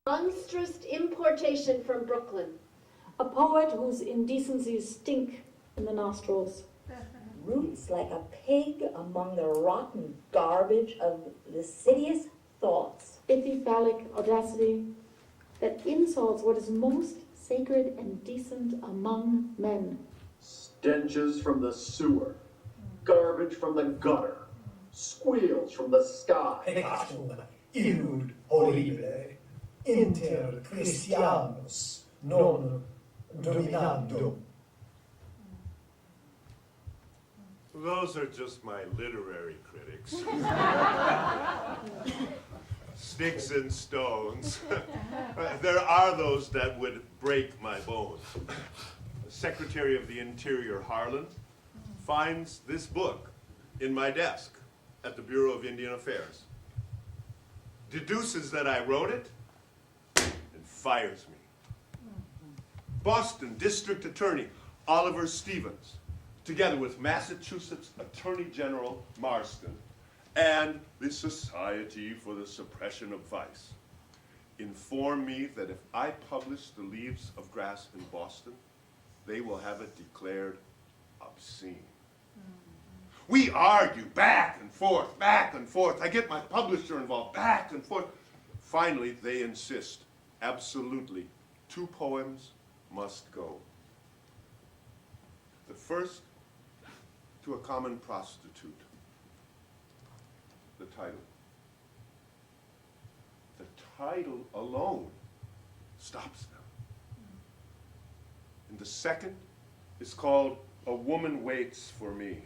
Monstrous importation from Brooklyn. A poet whose indecencies stink in the nostrils. Roots like a pig among the rotten garbage of lascivious thoughts. Iffy phallic audacity that insults what is most sacred and decent among men. Stenches from the sewer, garbage from the gutter, squeals from the sky. Peccatum illud horribile, inter Christianus non dominandum. Those are just my literary critics. Sticks and stones. There are those that would break my bones. The Secretary of the Interior, Harlan, finds this book in my desk at the Bureau of Indian Affairs, deduces that I wrote it, and fires me. Boston District Attorney Oliver Stevens, together with Massachusetts Attorney General Marston and the Society for the Suppression of Vice, inform me that if I publish The Leaves of Grass in Boston, they will have it declared obscene. We argue back and forth, back and forth. I get my publisher involved, back and forth. Finally, they insist, absolutely, 2 poems must go. The first, To a Common Prostitute. The title. The title alone stops them. And the second is called A Woman Waits for Me.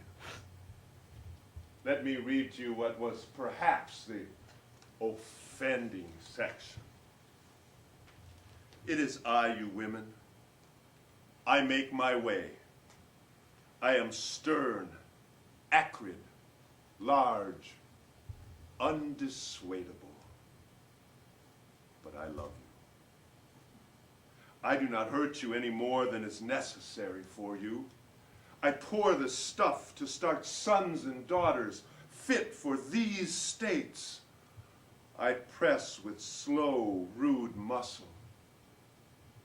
Let me read to you what was perhaps the offending section. It is I, you women. I make my way. I am stern, acrid, large, undissuadable. But I love you. I do not hurt you any more than is necessary for you. I pour the stuff to start sons and daughters fit for these states. I press with slow, rude muscle.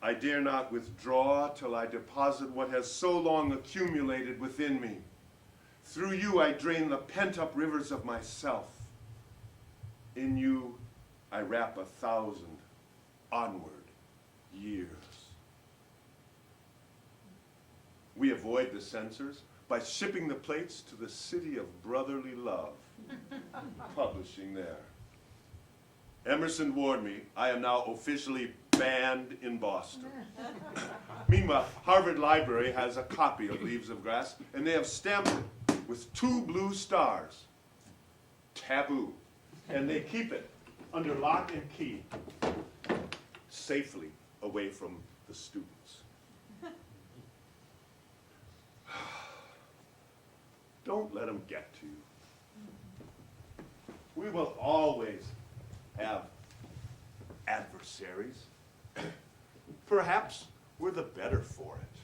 I dare not withdraw till I deposit what has so long accumulated within me. Through you I drain the pent-up rivers of myself. In you I wrap 1,000 onward years. We avoid the censors by shipping the plates to the city of brotherly love, publishing there. Emerson warned me I am now officially banned in Boston. Meanwhile, Harvard Library has a copy of Leaves of Grass, and they have stamped it with 2 blue stars, taboo, and they keep it under lock and key, safely away from the students. Don't let them get to you. We will always have adversaries. Perhaps we're the better for it.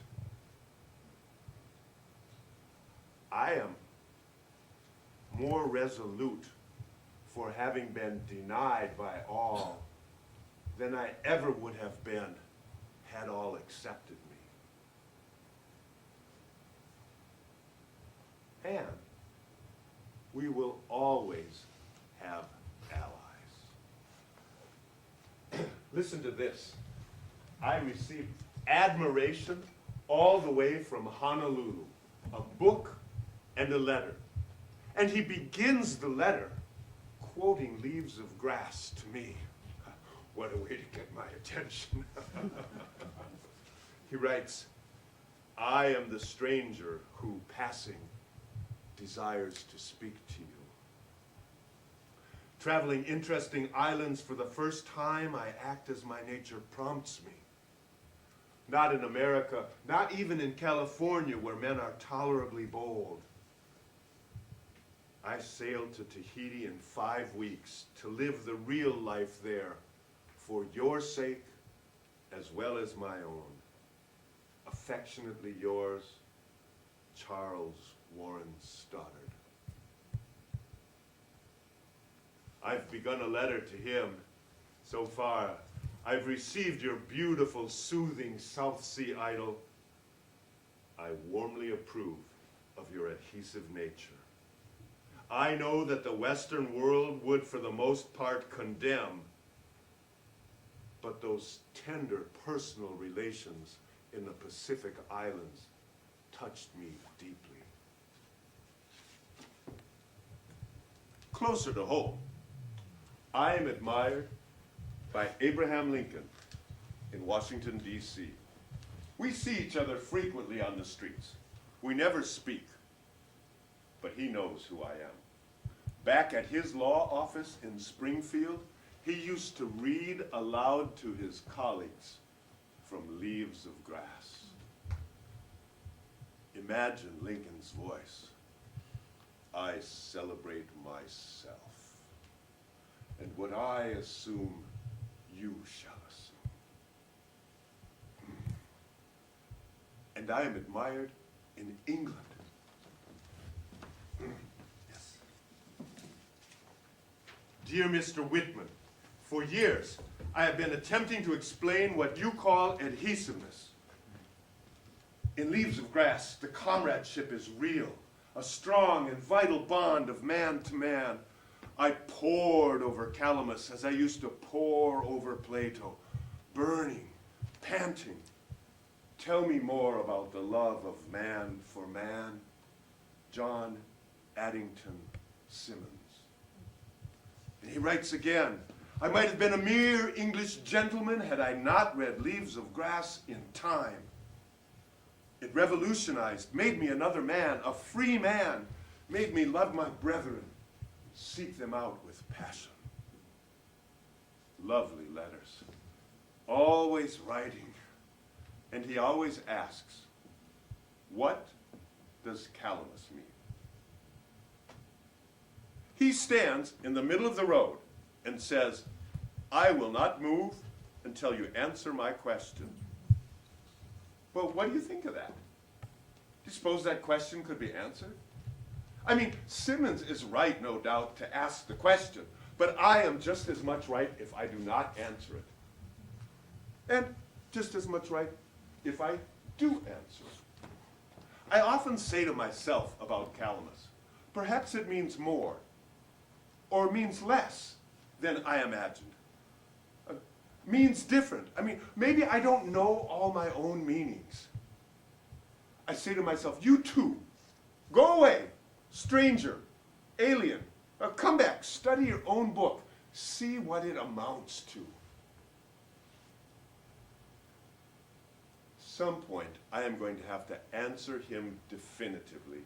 I am more resolute for having been denied by all than I ever would have been had all accepted me. And we will always have allies. Listen to this. I received admiration all the way from Honolulu, a book and a letter. And he begins the letter quoting Leaves of Grass to me. What a way to get my attention. He writes, I am the stranger who, passing, desires to speak to you. Traveling interesting islands for the first time, I act as my nature prompts me. Not in America, not even in California, where men are tolerably bold. I sailed to Tahiti in 5 weeks to live the real life there, for your sake as well as my own. Affectionately yours, Charles Warren Stoddard. I've begun a letter to him. So far, I've received your beautiful, soothing South Sea idol. I warmly approve of your adhesive nature. I know that the Western world would, for the most part, condemn, but those tender personal relations in the Pacific Islands touched me deeply. Closer to home, I am admired by Abraham Lincoln in Washington, D.C. We see each other frequently on the streets. We never speak, but he knows who I am. Back at his law office in Springfield, he used to read aloud to his colleagues from Leaves of Grass. Imagine Lincoln's voice. I celebrate myself, and what I assume, you shall assume. And I am admired in England. Yes. Dear Mr. Whitman, for years I have been attempting to explain what you call adhesiveness. In Leaves of Grass, the comradeship is real, a strong and vital bond of man to man. I pored over Calamus as I used to pore over Plato, burning, panting. Tell me more about the love of man for man. John Addington Symonds. And he writes again, I might have been a mere English gentleman had I not read Leaves of Grass in time. It revolutionized, made me another man, a free man, made me love my brethren, seek them out with passion. Lovely letters, always writing, and he always asks, what does Calamus mean? He stands in the middle of the road and says, I will not move until you answer my question. Well, what do you think of that? Do you suppose that question could be answered? I mean, Symonds is right, no doubt, to ask the question, but I am just as much right if I do not answer it. And just as much right if I do answer it. I often say to myself about Calamus, perhaps it means more, or means less than I imagined. Means different. I mean, maybe I don't know all my own meanings. I say to myself, you too, go away, stranger, alien, come back, study your own book, see what it amounts to. Some point, I am going to have to answer him definitively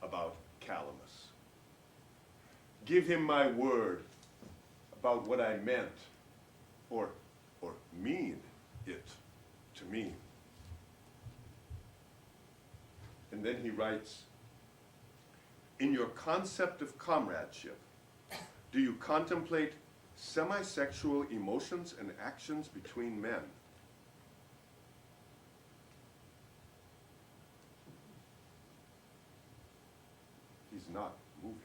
about Calamus. Give him my word about what I meant, or mean it to mean. And then he writes, in your concept of comradeship, do you contemplate semi-sexual emotions and actions between men? He's not moving.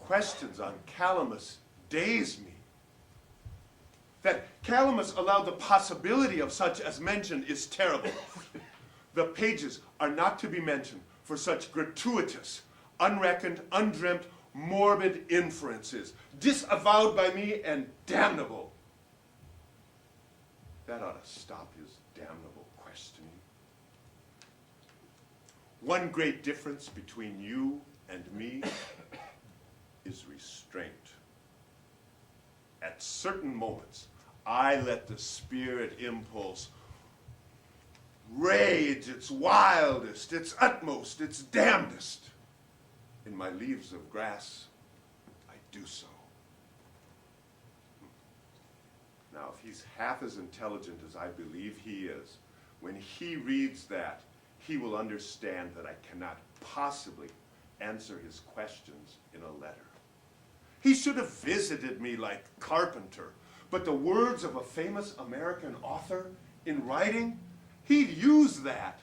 Questions on Calamus daze me. That Calamus allowed the possibility of such as mentioned is terrible. The pages are not to be mentioned for such gratuitous, unreckoned, undreamt, morbid inferences, disavowed by me and damnable. That ought to stop his damnable questioning. One great difference between you and me is restraint. At certain moments, I let the spirit impulse rage its wildest, its utmost, its damnedest. In my Leaves of Grass, I do so. Now, if he's half as intelligent as I believe he is, when he reads that, he will understand that I cannot possibly answer his questions in a letter. He should have visited me like Carpenter, but the words of a famous American author in writing, he'd use that,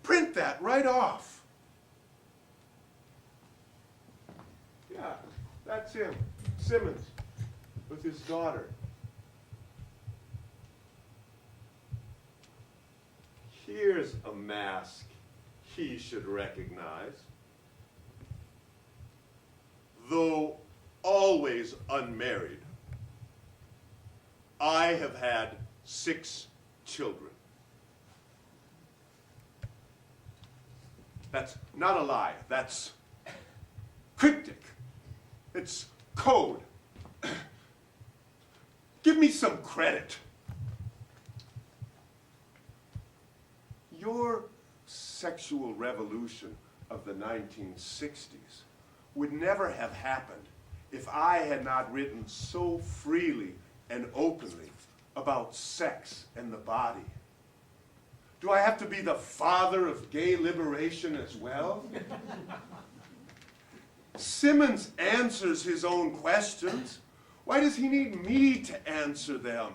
print that right off. That's him, Simmons, with his daughter. Here's a mask he should recognize. Though always unmarried, I have had 6 children. That's not a lie, that's cryptic. It's code. Give me some credit. Your sexual revolution of the 1960s would never have happened if I had not written so freely and openly about sex and the body. Do I have to be the father of gay liberation as well? Simmons answers his own questions. Why does he need me to answer them?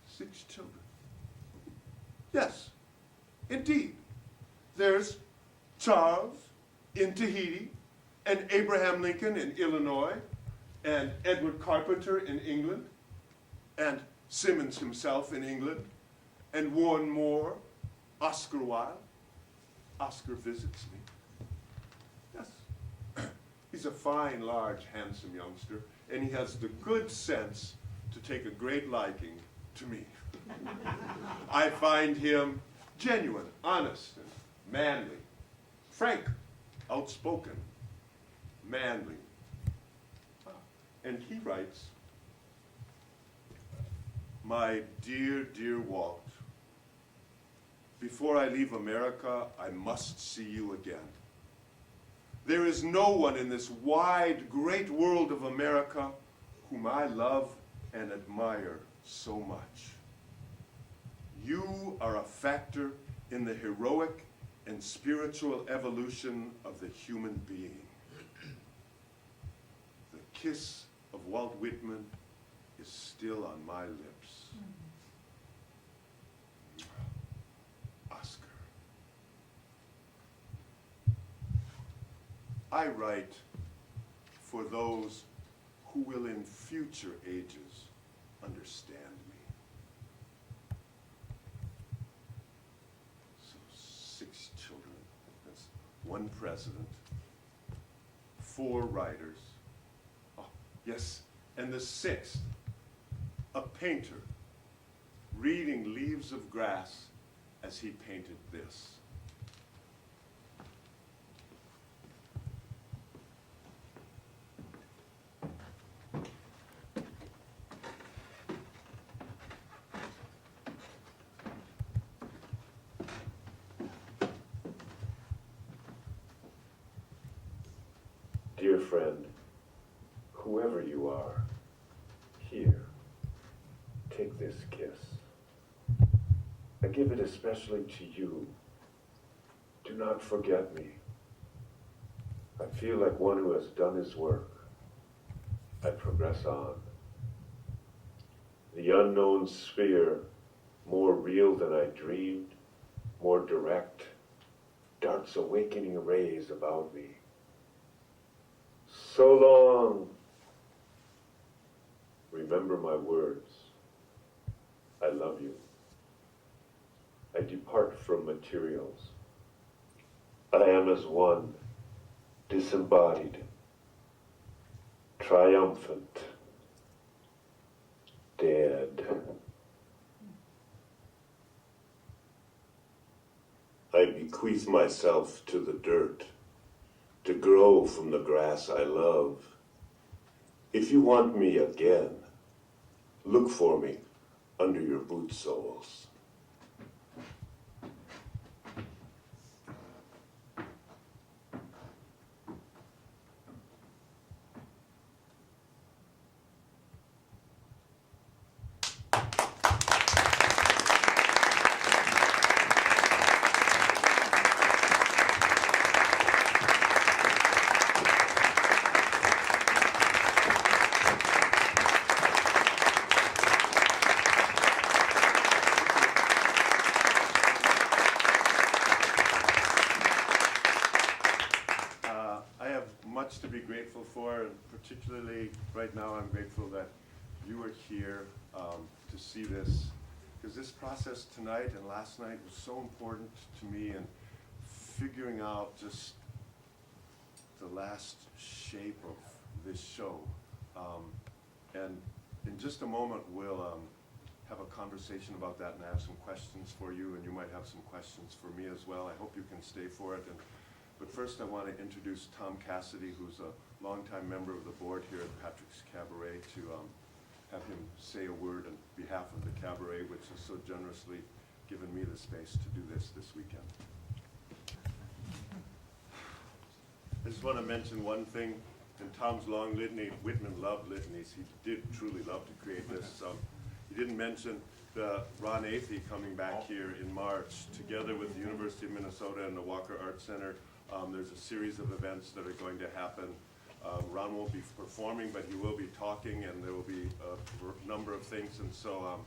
6 children. Yes, indeed. There's Charles in Tahiti, and Abraham Lincoln in Illinois, and Edward Carpenter in England, and Simmons himself in England, and one more, Oscar Wilde. Oscar visits me. Yes. He's a fine, large, handsome youngster, and he has the good sense to take a great liking to me. I find him genuine, honest, and manly, frank, outspoken, manly. And he writes, "My dear, dear Walt, before I leave America, I must see you again. There is no one in this wide, great world of America whom I love and admire so much. You are a factor in the heroic and spiritual evolution of the human being. The kiss of Walt Whitman is still on my lips. Oscar." I write for those who will in future ages understand me. So 6 children, that's 1 president, 4 writers. Oh, yes, and the 6th, a painter reading Leaves of Grass as he painted this. Dear friend, whoever you are, here, take this kiss. I give it especially to you. Do not forget me. I feel like one who has done his work. I progress on. The unknown sphere, more real than I dreamed, more direct, darts awakening rays about me. So long. Remember my words. I love you. I depart from materials. I am as one, disembodied, triumphant, dead. I bequeath myself to the dirt, to grow from the grass I love. If you want me again, look for me under your boot soles. much to be grateful for, and particularly right now I'm grateful that you are here to see this, because this process tonight and last night was so important to me in figuring out just the last shape of this show. And in just a moment we'll have a conversation about that, and I have some questions for you, and you might have some questions for me as well. I hope you can stay for it. But first I want to introduce Tom Cassidy, who's a longtime member of the board here at Patrick's Cabaret, to have him say a word on behalf of the Cabaret, which has so generously given me the space to do this weekend. I just want to mention one thing. In Tom's long litany, Whitman loved litanies. He did truly love to create this. He didn't mention the Ron Athey coming back here in March, together with the University of Minnesota and the Walker Art Center. There's a series of events that are going to happen. Ron won't be performing, but he will be talking, and there will be a number of things, and so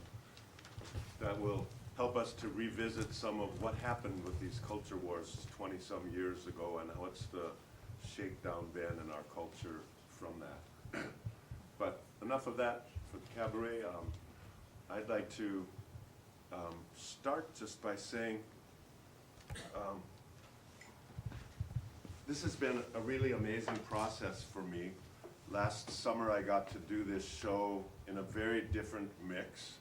that will help us to revisit some of what happened with these culture wars 20-some years ago, and what's the shakedown been in our culture from that. But enough of that for the Cabaret. I'd like to start just by saying this has been a really amazing process for me. Last summer I got to do this show in a very different mix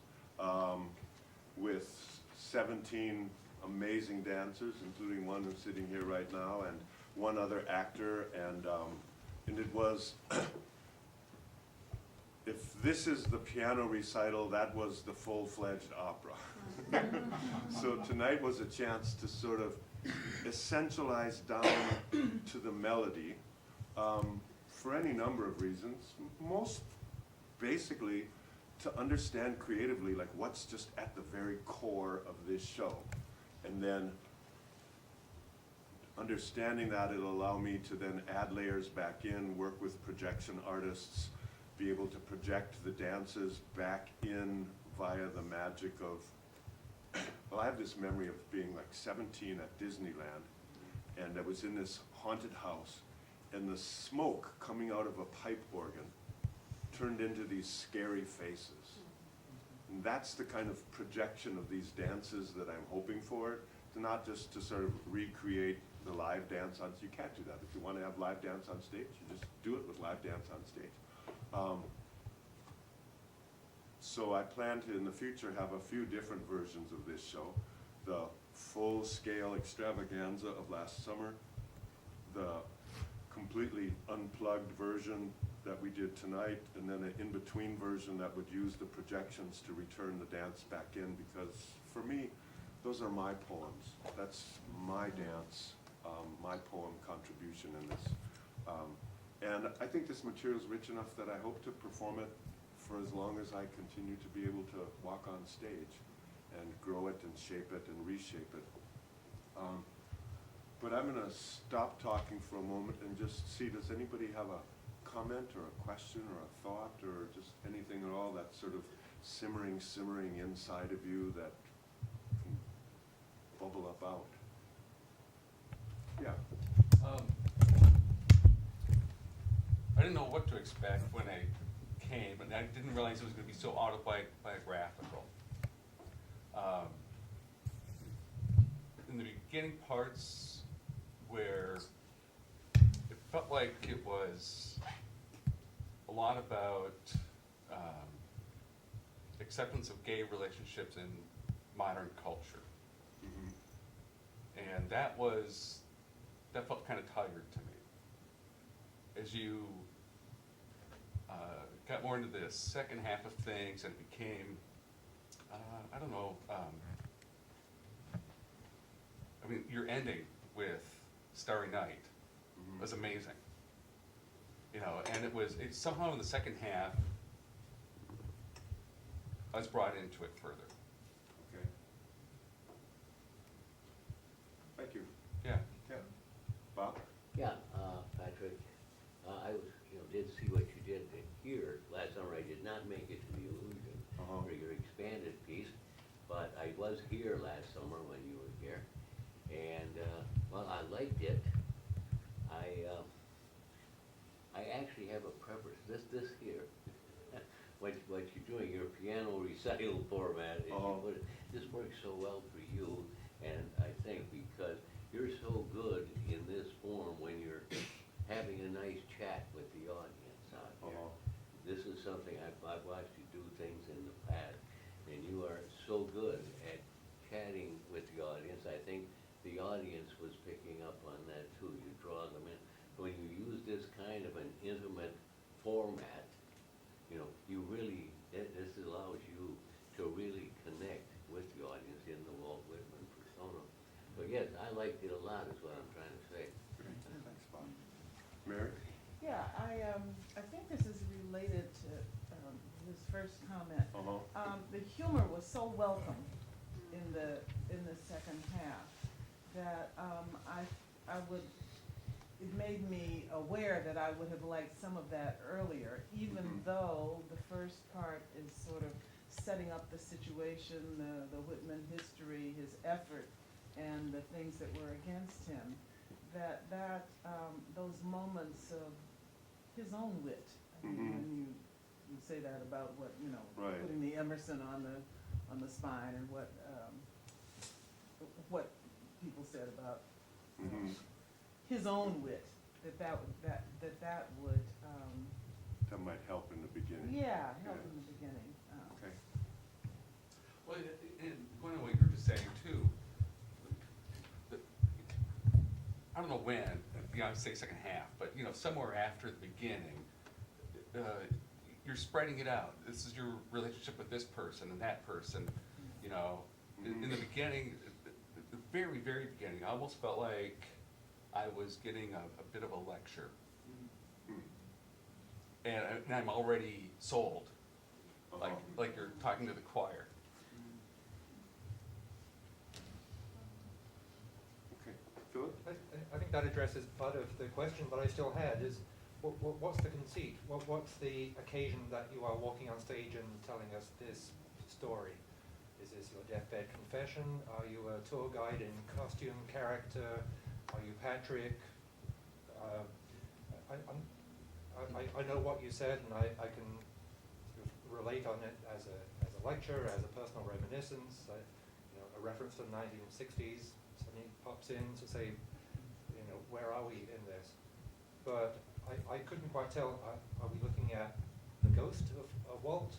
with 17 amazing dancers, including one who's sitting here right now, and one other actor, and it was, if this is the piano recital, that was the full-fledged opera. So tonight was a chance to sort of essentialize down to the melody for any number of reasons. Most basically to understand creatively like what's just at the very core of this show, and then understanding that it'll allow me to then add layers back in, work with projection artists, be able to project the dances back in via the magic of, well, I have this memory of being like 17 at Disneyland, and I was in this haunted house, and the smoke coming out of a pipe organ turned into these scary faces. And that's the kind of projection of these dances that I'm hoping for, to not just to sort of recreate the live dance on, you can't do that. If you want to have live dance on stage, you just do it with live dance on stage. So I plan to, in the future, have a few different versions of this show. The full-scale extravaganza of last summer, the completely unplugged version that we did tonight, and then an in-between version that would use the projections to return the dance back in, because for me, those are my poems. That's my dance, my poem contribution in this. And I think this material is rich enough that I hope to perform it for as long as I continue to be able to walk on stage and grow it and shape it and reshape it. But I'm going to stop talking for a moment and just see, does anybody have a comment or a question or a thought or just anything at all that's sort of simmering inside of you that can bubble up out? Yeah. I didn't know what to expect when I came, and I didn't realize it was going to be so autobiographical. In the beginning parts where it felt like it was a lot about acceptance of gay relationships in modern culture. Mm-hmm. And that felt kind of tired to me. As you got more into the second half of things and it became, I don't know, I mean, your ending with Starry Night was amazing. You know, and it somehow in the second half, I was brought into it further. Okay. Thank you. Yeah. Yeah. Bob? Yeah, Patrick, I was, did see what you did here last summer. I did not make it to the Illusion for your expanded piece, but I was here last summer when you were here, and well, I liked it. recital format, as you Uh-huh. put it. This works so well for you, and I think because you're so good in this form when you're having a nice chat with the audience out there. Uh-huh. This is something I've watched you do things in the past, and you are so good at chatting with the audience. I think the audience was picking up on that too. You draw them in. When you use this kind of an intimate format, you know, you really, this allows you to really connect with the audience in the Walt Whitman persona. So yes, I liked it a lot is what I'm trying to say. Thanks, Bob. Mary? Yeah, I think this is related to his first comment. Uh-huh. The humor was so welcome in the second half that it made me aware that I would have liked some of that earlier, even though the first part is sort of setting up the situation, the Whitman history, his effort, and the things that were against him. Those moments of his own wit. I mean, when you say that about what, you know, Right. putting the Emerson on the spine and what people said about his own wit, that would That might help in the beginning. yeah, help in the beginning. Okay. Well, and going on what you were just saying too, I don't know when, you know, I'd say second half, but you know, somewhere after the beginning, you're spreading it out. This is your relationship with this person and that person, you know. In the beginning, the very, very beginning, I almost felt like I was getting a bit of a lecture. And I'm already sold, like you're talking to the choir. Okay. Philip? I think that addresses part of the question that I still had is, what's the conceit? What's the occasion that you are walking on stage and telling us this story? Is this your deathbed confession? Are you a tour guide in costume character? Are you Patrick? I know what you said, and I can sort of relate on it as a lecture, as a personal reminiscence. You know, a reference to the 1960s suddenly pops in to say, you know, where are we in this? But I couldn't quite tell. Are we looking at the ghost of Walt?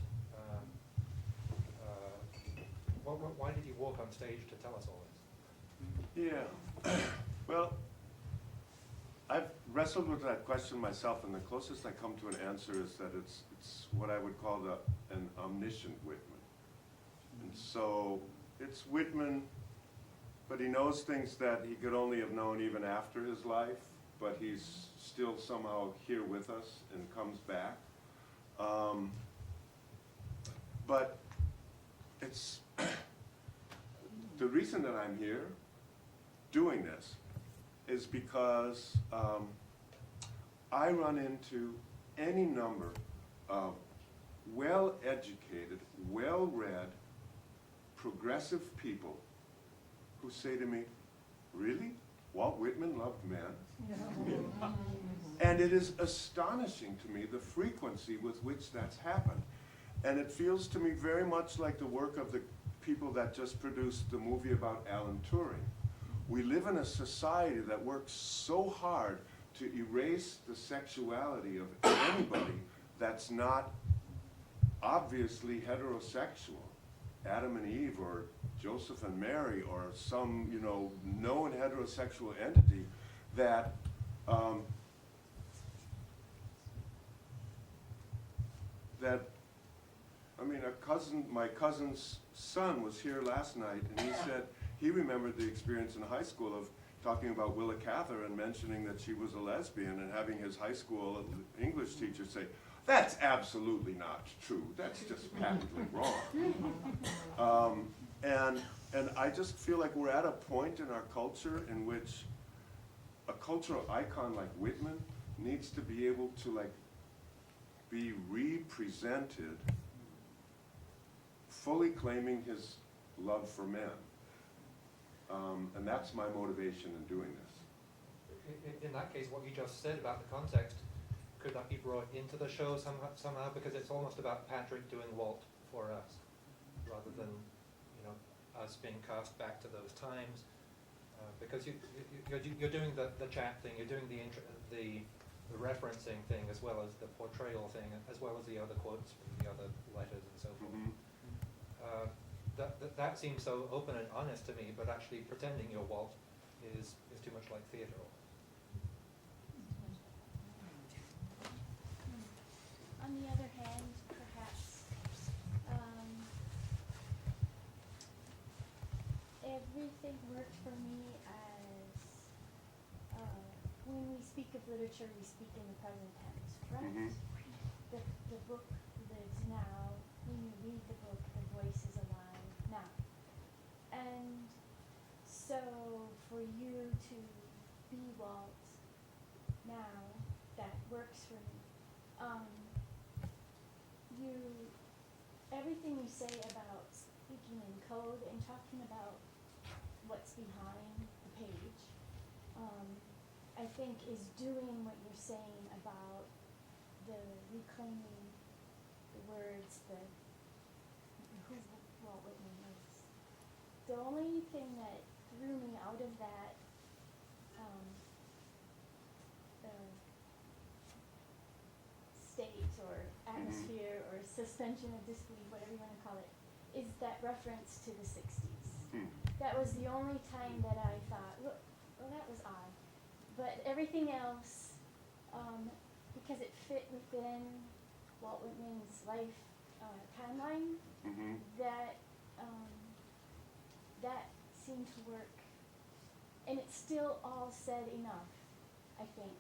Why did you walk on stage to tell us all this? Yeah. Well, I've wrestled with that question myself, and the closest I come to an answer is that it's what I would call an omniscient Whitman. And so it's Whitman, but he knows things that he could only have known even after his life, but he's still somehow here with us and comes back. But it's the reason that I'm here doing this is because I run into any number of well-educated, well-read, progressive people who say to me, really? Walt Whitman loved men? And it is astonishing to me the frequency with which that's happened. And it feels to me very much like the work of the people that just produced the movie about Alan Turing. We live in a society that works so hard to erase the sexuality of anybody that's not obviously heterosexual. Adam and Eve, or Joseph and Mary, or some, you know, known heterosexual entity that I mean, my cousin's son was here last night, and he said he remembered the experience in high school of talking about Willa Cather and mentioning that she was a lesbian, and having his high school English teacher say, that's absolutely not true. That's just patently wrong. And I just feel like we're at a point in our culture in which a cultural icon like Whitman needs to be able to like be represented, fully claiming his love for men. And that's my motivation in doing this. In that case, what you just said about the context, could that be brought into the show somehow? Because it's almost about Patrick doing Walt for us. rather than, you know, us being cast back to those times. Because you're doing the chat thing, you're doing the referencing thing, as well as the portrayal thing, as well as the other quotes from the other letters and so forth. That seems so open and honest to me, but actually pretending you're Walt is too much like Theodore. On the other hand, perhaps everything worked for me as when we speak of literature, we speak in the present tense, right? The book lives now. When you read the book, the voice is alive now. And so for you to be Walt now, that works for me. Everything you say about speaking in code and talking about what's behind the page, I think is doing what you're saying about the reclaiming the words, who Walt Whitman is. The only thing that threw me out of that state or atmosphere or suspension of disbelief, whatever you want to call it, is that reference to the 60s. That was the only time that I thought, well, that was odd. But everything else, because it fit within Walt Whitman's life timeline, that seemed to work. And it still all said enough, I think,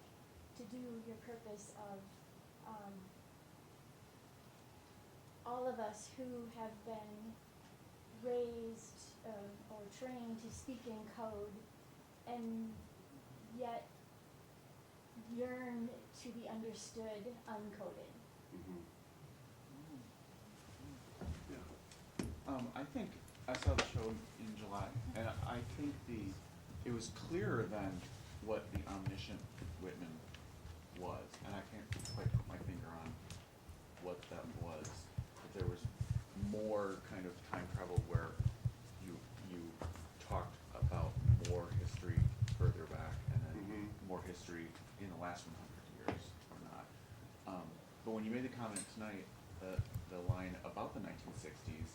to do your purpose of all of us who have been raised or trained to speak in code and yet yearn to be understood uncoded. I think I saw the show in July, and I think it was clearer than what the omniscient Whitman was, and I can't quite put my finger on what that was. But there was more kind of time travel where you talked about more history further back, and then more history in the last 100 years or not. But when you made the comment tonight, the line about the 1960s,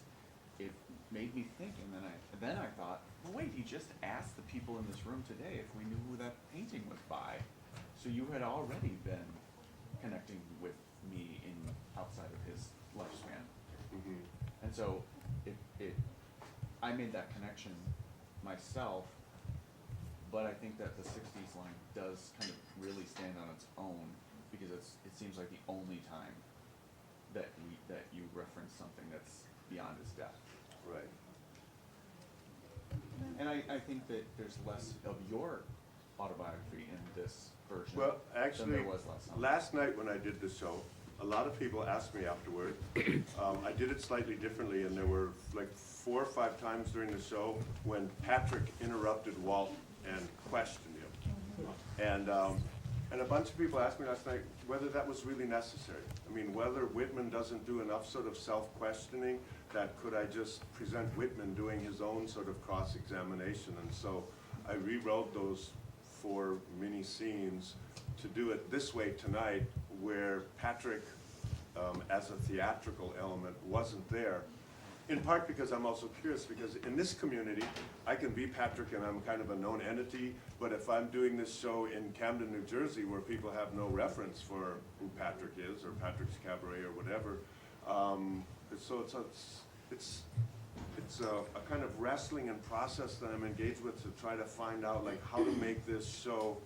it made me think, and then I thought, well, wait, he just asked the people in this room today if we knew who that painting was by. So you had already been connecting with me outside of his lifespan. And so I made that connection myself, but I think that the 60s line does kind of really stand on its own, because it seems like the only time that you reference something that's beyond his death. Right. And I think that there's less of your autobiography in this version Well, than actually, there was last time. last night when I did the show, a lot of people asked me afterward. I did it slightly differently, and there were like 4 or 5 times during the show when Patrick interrupted Walt and questioned him. And a bunch of people asked me last night whether that was really necessary. I mean, whether Whitman doesn't do enough sort of self-questioning, that could I just present Whitman doing his own sort of cross-examination. And so I rewrote those 4 mini scenes to do it this way tonight, where Patrick, as a theatrical element, wasn't there. In part because I'm also curious, because in this community, I can be Patrick and I'm kind of a known entity, but if I'm doing this show in Camden, New Jersey, where people have no reference for who Patrick is, or Patrick's Cabaret, or whatever, so it's a kind of wrestling and process that I'm engaged with to try to find out like how to make this show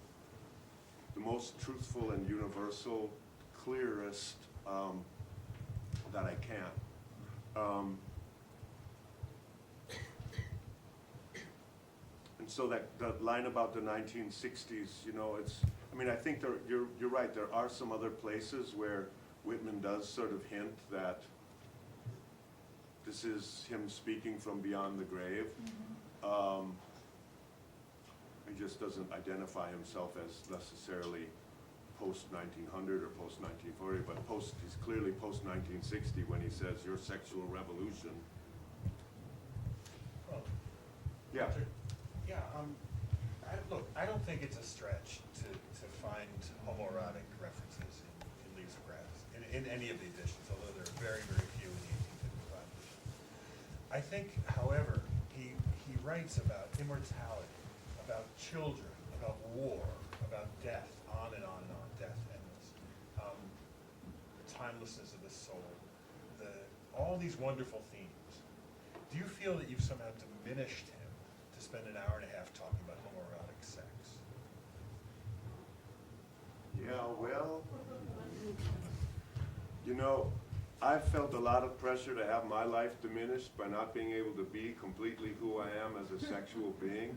the most truthful and universal, clearest that I can. And so that line about the 1960s, you know, I think you're right, there are some other places where Whitman does sort of hint that this is him speaking from beyond the grave. He just doesn't identify himself as necessarily post-1900 or post-1940, but he's clearly post-1960 when he says your sexual revolution Yeah. Yeah, look, I don't think it's a stretch to find homoerotic references in Leaves of Grass, in any of the editions, although there are very, very few in the 1855 edition. I think, however, he writes about immortality, about children, about war, about death, on and on and on, death endless, the timelessness of the soul, all these wonderful themes. Do you feel that you've somehow diminished him to spend an hour and a half talking about homoerotic sex? Yeah, well, you know, I've felt a lot of pressure to have my life diminished by not being able to be completely who I am as a sexual being.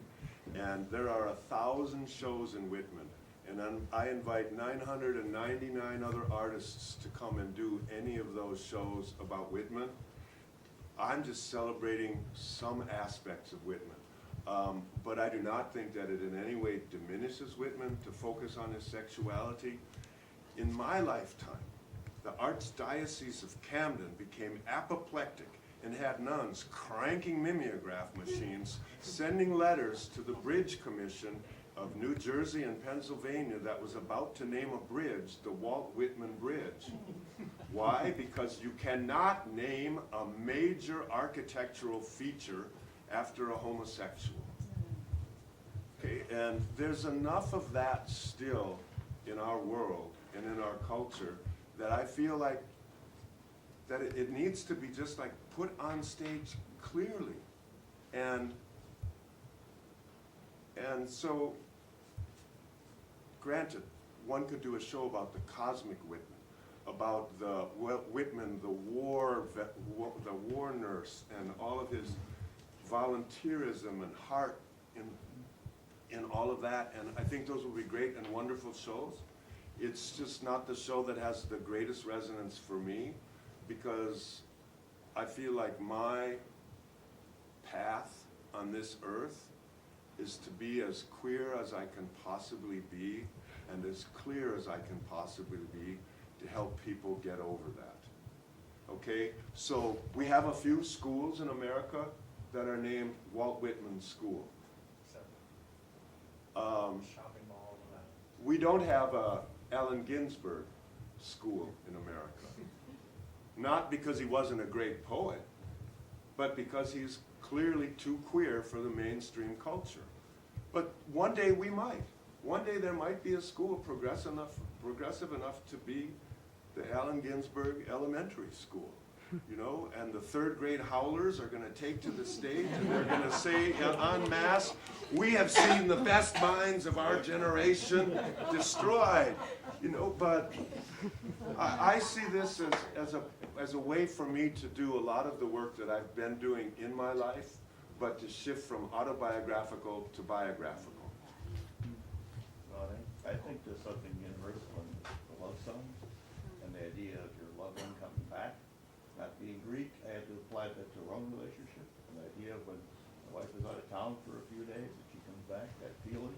And there are 1,000 shows in Whitman. And I invite 999 other artists to come and do any of those shows about Whitman. I'm just celebrating some aspects of Whitman. But I do not think that it in any way diminishes Whitman to focus on his sexuality. In my lifetime, the Archdiocese of Camden became apoplectic and had nuns cranking mimeograph machines, sending letters to the Bridge Commission of New Jersey and Pennsylvania that was about to name a bridge the Walt Whitman Bridge. Why? Because you cannot name a major architectural feature after a homosexual. Okay, and there's enough of that still in our world and in our culture that I feel like that it needs to be just like put on stage clearly. And so, granted, one could do a show about the cosmic Whitman, about the Whitman, the war nurse, and all of his volunteerism and heart in all of that. And I think those will be great and wonderful shows. It's just not the show that has the greatest resonance for me, because I feel like my path on this earth is to be as queer as I can possibly be and as clear as I can possibly be to help people get over that. Okay? So we have a few schools in America that are named Walt Whitman School. Shopping mall and that. We don't have a Allen Ginsberg School in America. Not because he wasn't a great poet, but because he's clearly too queer for the mainstream culture. But one day we might. One day there might be a school progressive enough to be the Allen Ginsberg Elementary School. You know, and the third grade howlers are going to take to the stage and they're going to say en masse, we have seen the best minds of our generation destroyed. You know, but I see this as a way for me to do a lot of the work that I've been doing in my life, but to shift from autobiographical to biographical. Well, I think there's something universal in the love songs and the idea of your loved one coming back. Not being Greek, I had to apply that to our own relationship. And the idea of when my wife is out of town for a few days and she comes back, that feeling,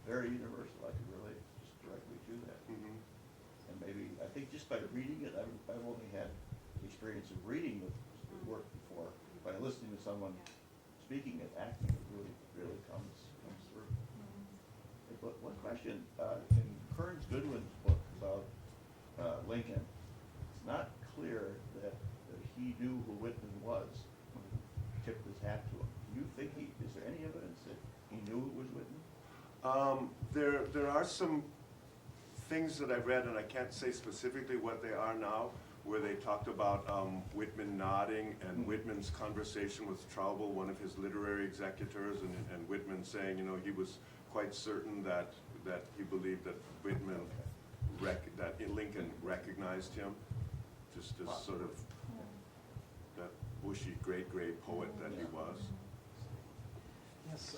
very universal. I could relate just directly to that. Mm-hmm. And maybe, I think just by reading it, I've only had the experience of reading the work before. By listening to someone speaking it, acting it, really comes through. But one question, in Kearns Goodwin's book about Lincoln, it's not clear that he knew who Whitman was when he tipped his hat to him. Do you think is there any evidence that he knew it was Whitman? There are some things that I've read, and I can't say specifically what they are now, where they talked about Whitman nodding and Whitman's conversation with Traubel, one of his literary executors, and Whitman saying, you know, he was quite certain that he believed that Whitman, that Lincoln recognized him, just as sort of that bushy, great poet that he was. Yes,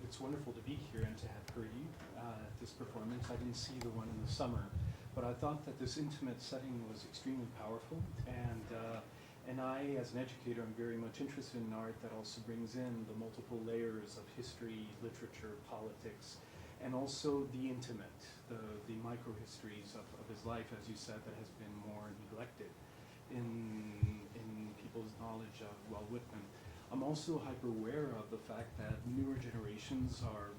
it's wonderful to be here and to have heard you at this performance. I didn't see the one in the summer, but I thought that this intimate setting was extremely powerful, and I, as an educator, am very much interested in art that also brings in the multiple layers of history, literature, politics, and also the intimate, the micro-histories of his life, as you said, that has been more neglected in people's knowledge of Walt Whitman. I'm also hyper aware of the fact that newer generations are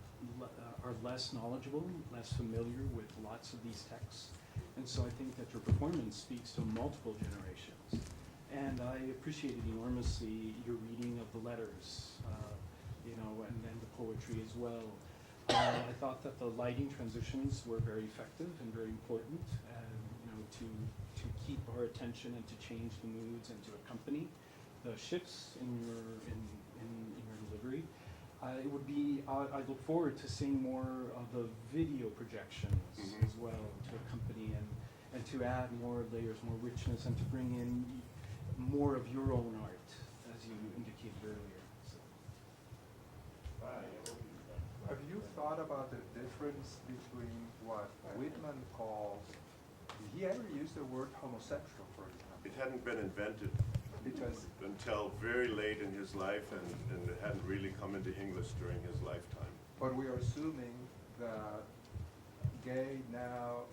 less knowledgeable, less familiar with lots of these texts. And so I think that your performance speaks to multiple generations. And I appreciated enormously your reading of the letters, and the poetry as well. I thought that the lighting transitions were very effective and very important, to keep our attention and to change the moods and to accompany the shifts in your delivery. I look forward to seeing more of the video projections as well to accompany and to add more layers, more richness, and to bring in more of your own art, as you indicated earlier. So. Have you thought about the difference between what Whitman calls, did he ever use the word homosexual, for example? It hadn't been invented Because until very late in his life, and it hadn't really come into English during his lifetime. But we are assuming that gay now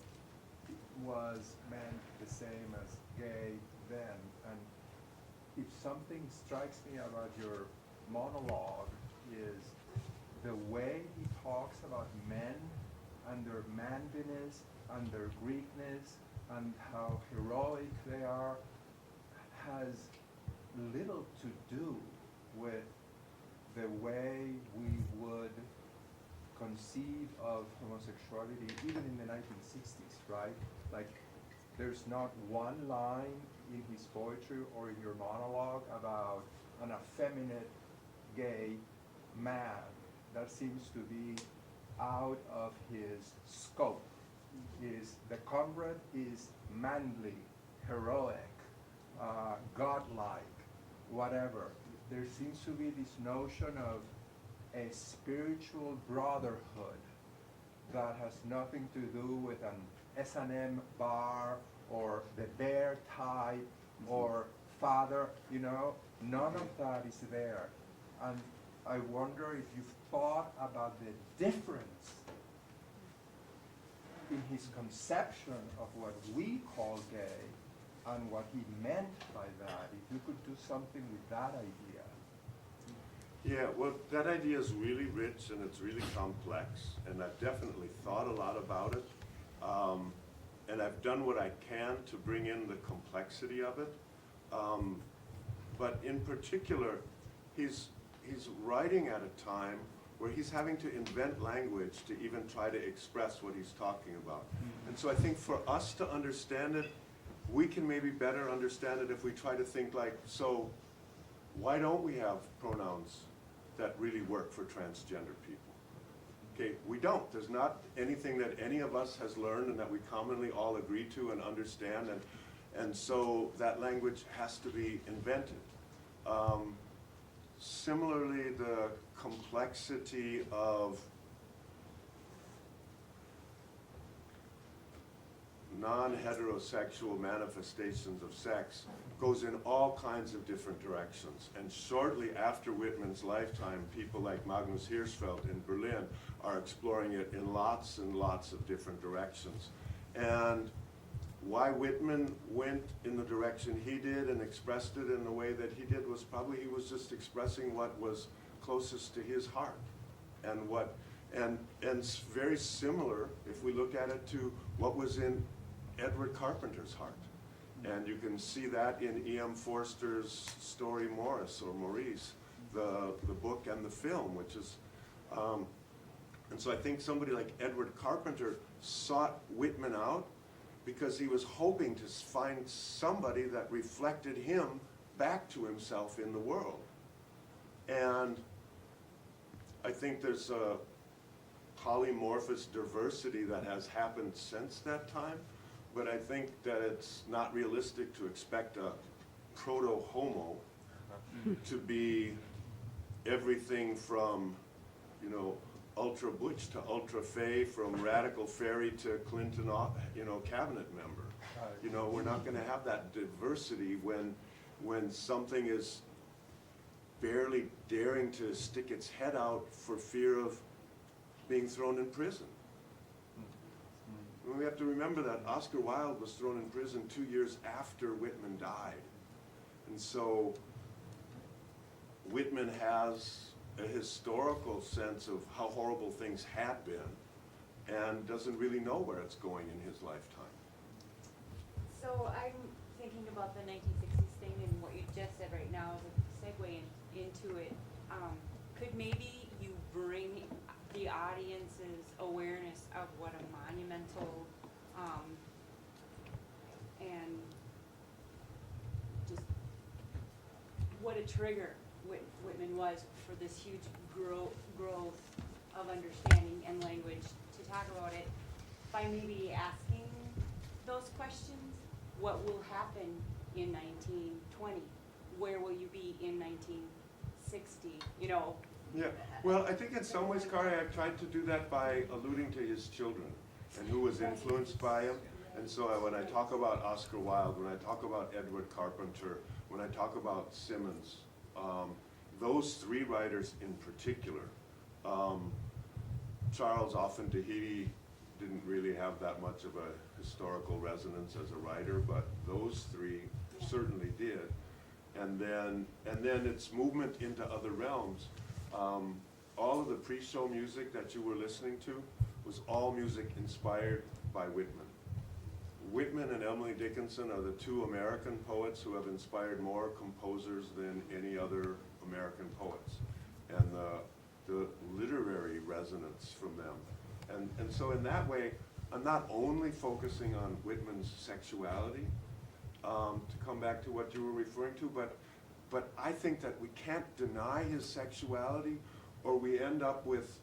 was meant the same as gay then. And if something strikes me about your monologue is the way he talks about men and their manliness and their Greekness and how heroic they are has little to do with the way we would conceive of homosexuality even in the 1960s, right? Like, there's not one line in his poetry or in your monologue about an effeminate gay man. That seems to be out of his scope. The comrade is manly, heroic, godlike, whatever. There seems to be this notion of a spiritual brotherhood that has nothing to do with an S&M bar or the bear type or father, none of that is there. And I wonder if you've thought about the difference in his conception of what we call gay and what he meant by that, if you could do something with that idea. Yeah, well, that idea is really rich and it's really complex, and I've definitely thought a lot about it. And I've done what I can to bring in the complexity of it. But in particular, he's writing at a time where he's having to invent language to even try to express what he's talking about. And so I think for us to understand it, we can maybe better understand it if we try to think like, so why don't we have pronouns that really work for transgender people? Okay, we don't. There's not anything that any of us has learned and that we commonly all agree to and understand, and so that language has to be invented. Similarly, the complexity of non-heterosexual manifestations of sex goes in all kinds of different directions. And shortly after Whitman's lifetime, people like Magnus Hirschfeld in Berlin are exploring it in lots and lots of different directions. And why Whitman went in the direction he did and expressed it in the way that he did was probably he was just expressing what was closest to his heart, and it's very similar if we look at it to what was in Edward Carpenter's heart. And you can see that in E.M. Forster's story Maurice, the book and the film, which is, and so I think somebody like Edward Carpenter sought Whitman out because he was hoping to find somebody that reflected him back to himself in the world. And I think there's a polymorphous diversity that has happened since that time, but I think that it's not realistic to expect a proto-homo to be everything from, ultra butch to ultra fey, from radical fairy to Clinton, cabinet member. We're not going to have that diversity when something is barely daring to stick its head out for fear of being thrown in prison. We have to remember that Oscar Wilde was thrown in prison 2 years after Whitman died. And so Whitman has a historical sense of how horrible things had been and doesn't really know where it's going in his lifetime. So I'm thinking about the 1960s thing and what you just said right now as a segue into it. Could maybe you bring the audience's awareness of what a monumental and just what a trigger Whitman was for this huge growth of understanding and language, to talk about it by maybe asking those questions. What will happen in 1920? Where will you be in 1960? You know? Yeah, well, I think in some ways, Kari, I've tried to do that by alluding to his children and who was influenced by him. And so when I talk about Oscar Wilde, when I talk about Edward Carpenter, when I talk about Simmons, those three writers in particular, Charles Offentahiti didn't really have that much of a historical resonance as a writer, but those three certainly did. And then its movement into other realms. All of the pre-show music that you were listening to was all music inspired by Whitman. Whitman and Emily Dickinson are the two American poets who have inspired more composers than any other American poets. And the literary resonance from them. And so in that way, I'm not only focusing on Whitman's sexuality, to come back to what you were referring to, but I think that we can't deny his sexuality, or we end up with,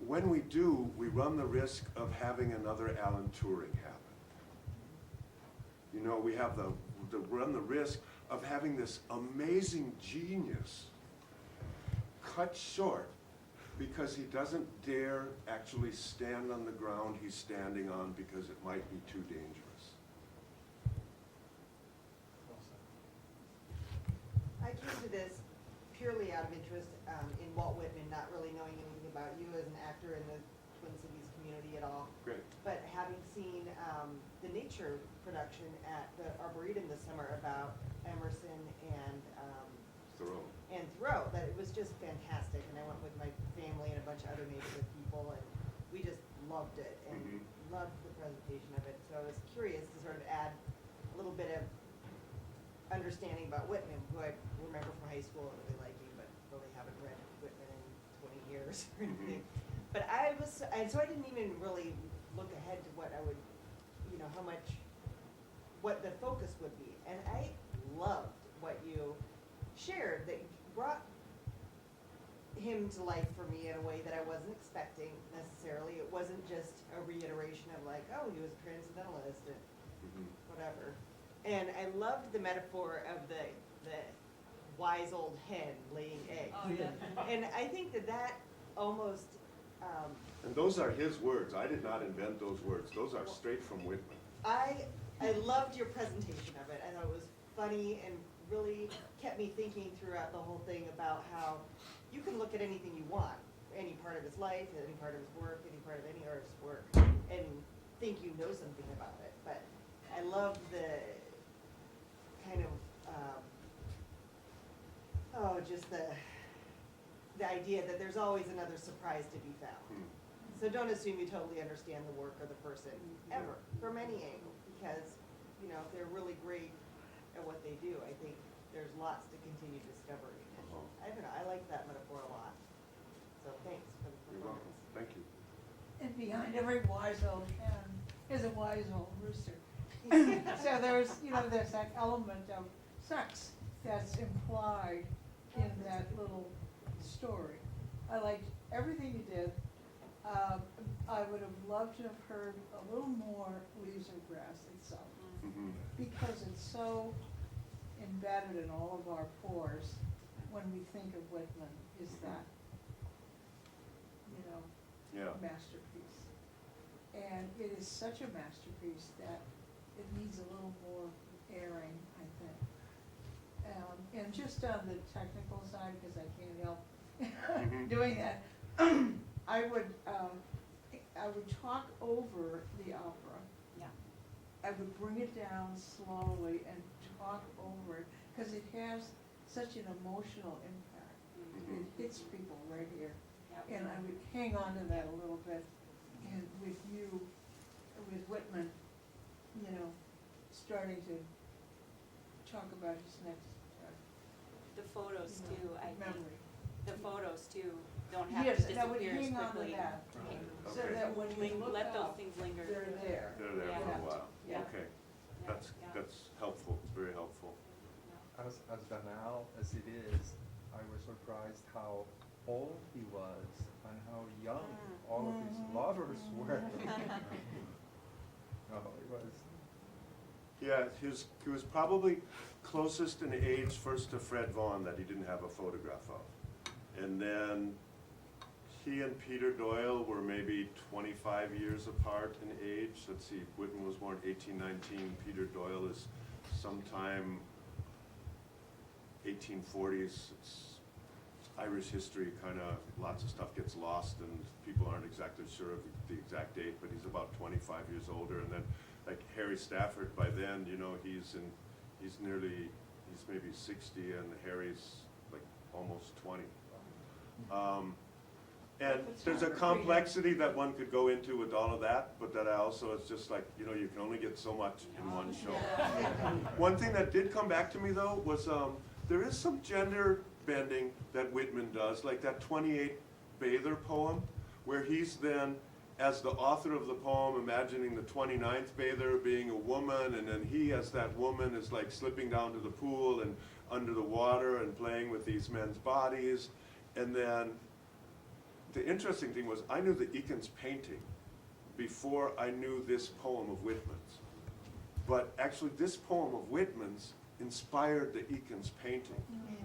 when we do, we run the risk of having another Alan Turing happen. You know, we have run the risk of having this amazing genius cut short because he doesn't dare actually stand on the ground he's standing on because it might be too dangerous. I came to this purely out of interest in Walt Whitman, not really knowing anything about you as an actor in the Twin Cities community at all. Great. But having seen the nature production at the Arboretum this summer about Emerson and Thoreau, that it was just fantastic. And I went with my family and a bunch of other neighborhood people, and we just loved it and loved the presentation of it. So I was curious to sort of add a little bit of understanding about Whitman, who I remember from high school and really liking, but really haven't read Whitman in 20 years or anything. But so I didn't even really look ahead to what I would, you know, what the focus would be. And I loved what you shared, that brought him to life for me in a way that I wasn't expecting necessarily. It wasn't just a reiteration of like, oh, he was a transcendentalist and whatever. And I loved the metaphor of the wise old hen laying eggs. Oh, yeah. And I think that almost... And those are his words. I did not invent those words. Those are straight from Whitman. I loved your presentation of it. I thought it was funny and really kept me thinking throughout the whole thing about how you can look at anything you want, any part of his life, any part of his work, any part of any artist's work, and think you know something about it. But I love the kind of, just the idea that there's always another surprise to be found. So don't assume you totally understand the work or the person, ever, from any angle, because, you know, if they're really great at what they do, I think there's lots to continue discovering. I don't know, I like that metaphor a lot. So thanks for the You're welcome. performance. Thank you. And behind every wise old hen is a wise old rooster. So there's that element of sex that's implied in that little story. I liked everything you did. I would have loved to have heard a little more Leaves of Grass itself, because it's so embedded in all of our pores when we think of Whitman, is that, masterpiece. And it is such a masterpiece that it needs a little more airing, I think. And just on the technical side, because I can't help doing that, I would talk over the opera. Yeah. I would bring it down slowly and talk over it, because it has such an emotional impact. It hits people right here. And I would hang on to that a little bit. And with you, with Whitman, you know, starting to talk about his next The photos too, I think, memory. the photos too don't have Yes, to and I would disappear as hang on to quickly. that, so Okay. that when you look Let those up, things linger. they're there. They're there for a while. Yeah. Okay, that's helpful, very helpful. As banal as it is, I was surprised how old he was and how young all of his lovers were. No, it was. Yeah, he was probably closest in age first to Fred Vaughn that he didn't have a photograph of. And then he and Peter Doyle were maybe 25 years apart in age. Let's see, Whitman was born 1819, Peter Doyle is sometime 1840s. It's Irish history, kind of, lots of stuff gets lost and people aren't exactly sure of the exact date, but he's about 25 years older. And then like Harry Stafford, by then, you know, he's maybe 60 and Harry's like almost 20. And there's a complexity that one could go into with all of that, but that it's just like, you know, you can only get so much in one show. One thing that did come back to me though was there is some gender bending that Whitman does, like that 28 Bather poem, where he's then, as the author of the poem, imagining the 29th Bather being a woman, and then he, as that woman, is like slipping down to the pool and under the water and playing with these men's bodies. And then the interesting thing was I knew the Eakins painting before I knew this poem of Whitman's. But actually this poem of Whitman's inspired the Eakins painting.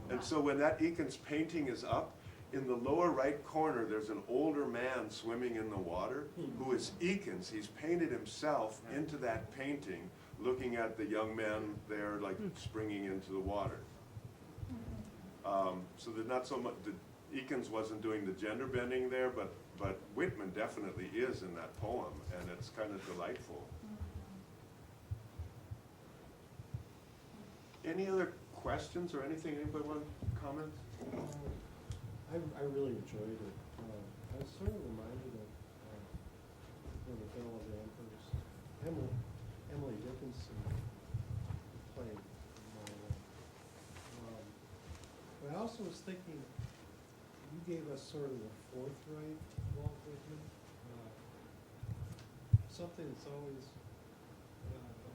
And so when that Eakins painting is up, in the lower right corner there's an older man swimming in the water who is Eakins. He's painted himself into that painting, looking at the young men there like springing into the water. So there's not so much, Eakins wasn't doing the gender bending there, but Whitman definitely is in that poem, and it's kind of delightful. Any other questions or anything? Anybody want to comment? I really enjoyed it. I was sort of reminded of one of the Belle of Amherst, Emily Dickinson played Marla. But I also was thinking, you gave us sort of the forthright Walt Whitman. Something that's always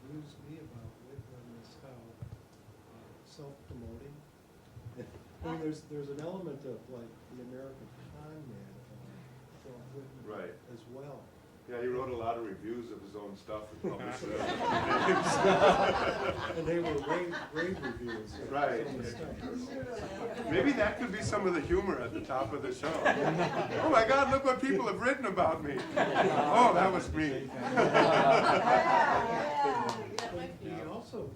amused me about Whitman is how self-promoting. I mean, there's an element of like the American con man of Walt Whitman Right. as well. Yeah, he wrote a lot of reviews of his own stuff and published them. And they were rave reviews. Of Right. his own stuff. Maybe that could be some of the humor at the top of the show. Oh my God, look what people have written about me. Oh, that was me. He also,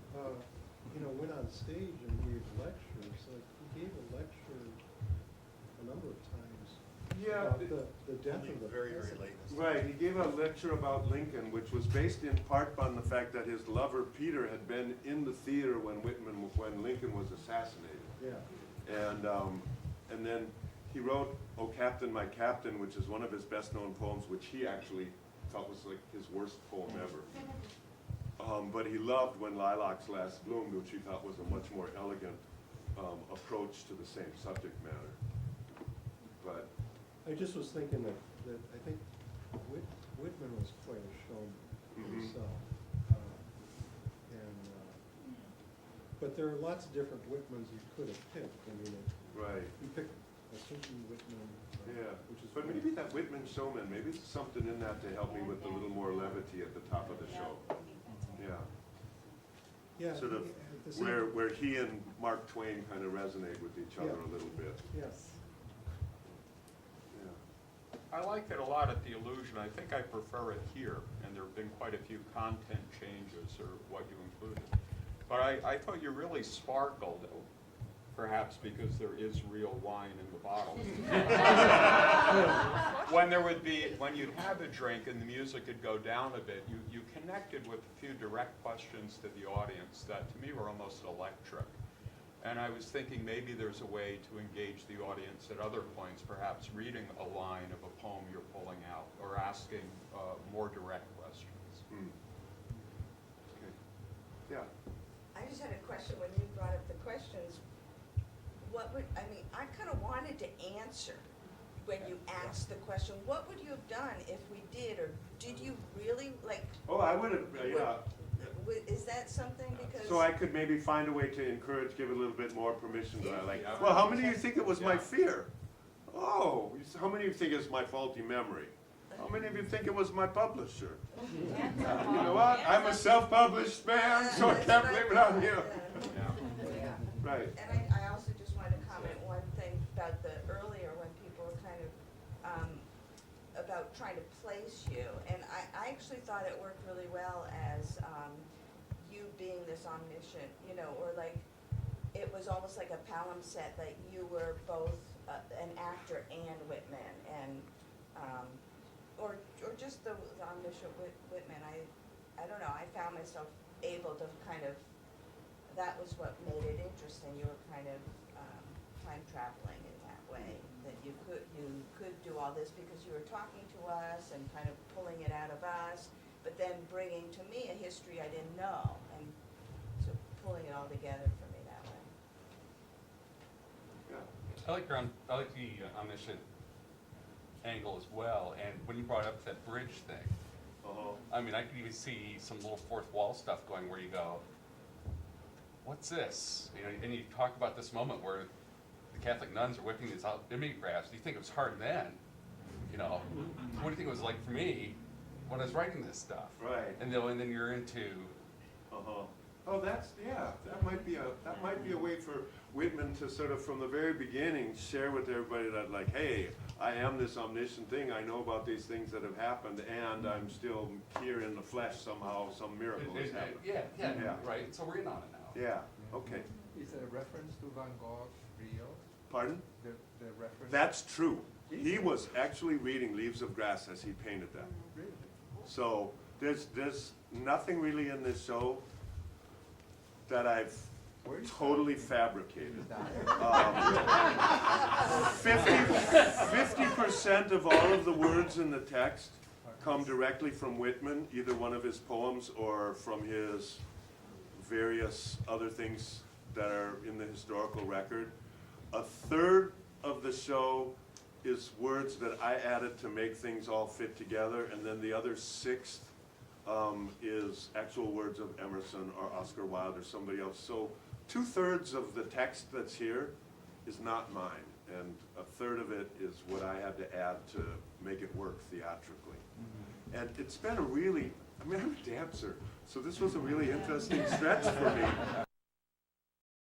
went on stage and gave lectures. Like he gave a lecture a number of times about the death of the president. Right, he gave a lecture about Lincoln, which was based in part on the fact that his lover Peter had been in the theater when Lincoln was assassinated. Yeah. And then he wrote "Oh Captain, My Captain," which is one of his best-known poems, which he actually thought was like his worst poem ever. But he loved When Lilacs Last Bloomed, which he thought was a much more elegant approach to the same subject matter. But I just was thinking that I think Whitman was quite a showman himself. But there are lots of different Whitmans you could have picked. I mean, right. You picked a certain Whitman. Yeah, which is but maybe that Whitman showman, maybe there's something in that to help me with a little more levity at the top of the show. Yeah. Yeah. Sort of where he and Mark Twain kind of resonate with each other a little bit. Yes. I liked it a lot at the Illusion. I think I prefer it here, and there have been quite a few content changes or what you included. But I thought you really sparkled, perhaps because there is real wine in the bottle. When you'd have a drink and the music would go down a bit, you connected with a few direct questions to the audience that to me were almost electric. And I was thinking maybe there's a way to engage the audience at other points, perhaps reading a line of a poem you're pulling out, or asking more direct questions. Okay. Yeah. I just had a question when you brought up the questions. What would, I mean, I kind of wanted to answer when you asked the question, what would you have done if we did, or did you really, like, Oh, I would have, yeah. is that something because? So I could maybe find a way to encourage, give a little bit more permission to like, Yeah. well, how many of you think it was my fear? Oh, how many of you think it's my faulty memory? How many of you think it was my publisher? You know what? I'm a self-published man, so I can't blame it on him. Yeah. Right. And I also just wanted to comment one thing about the earlier when people were kind of, about trying to place you. And I actually thought it worked really well as, you being this omniscient, you know, or like, it was almost like a palimpsest that you were both an actor and Whitman, and, or just the omniscient Whitman. I don't know, I found myself able to kind of, that was what made it interesting. You were kind of time traveling in that way, that you could do all this because you were talking to us and kind of pulling it out of us, but then bringing to me a history I didn't know, and so pulling it all together for me that way. Yeah. I like the omniscient angle as well, and when you brought up that bridge thing, I mean, I could even see some little fourth wall stuff going where you go, what's this? You know, and you talk about this moment where the Catholic nuns are whipping these out mimeographs. You think it was hard then, you know? What do you think it was like for me when I was writing this stuff? Right. And then you're into. Oh, that's, yeah, that might be a way for Whitman to sort of from the very beginning share with everybody that like, hey, I am this omniscient thing, I know about these things that have happened, and I'm still here in the flesh somehow, some miracle has happened. Yeah, right, so we're in on it now. Yeah, okay. Is it a reference to Van Gogh's Rio? Pardon? The reference? That's true. He was actually reading Leaves of Grass as he painted that. Really? So there's nothing really in this show that I've totally fabricated. 50% of all of the words in the text come directly from Whitman, either one of his poems or from his various other things that are in the historical record. A third of the show is words that I added to make things all fit together, and then the other sixth is actual words of Emerson or Oscar Wilde or somebody else. So 2/3 of the text that's here is not mine, and a third of it is what I had to add to make it work theatrically. And it's been a really, I mean, I'm a dancer, so this was a really interesting stretch for me.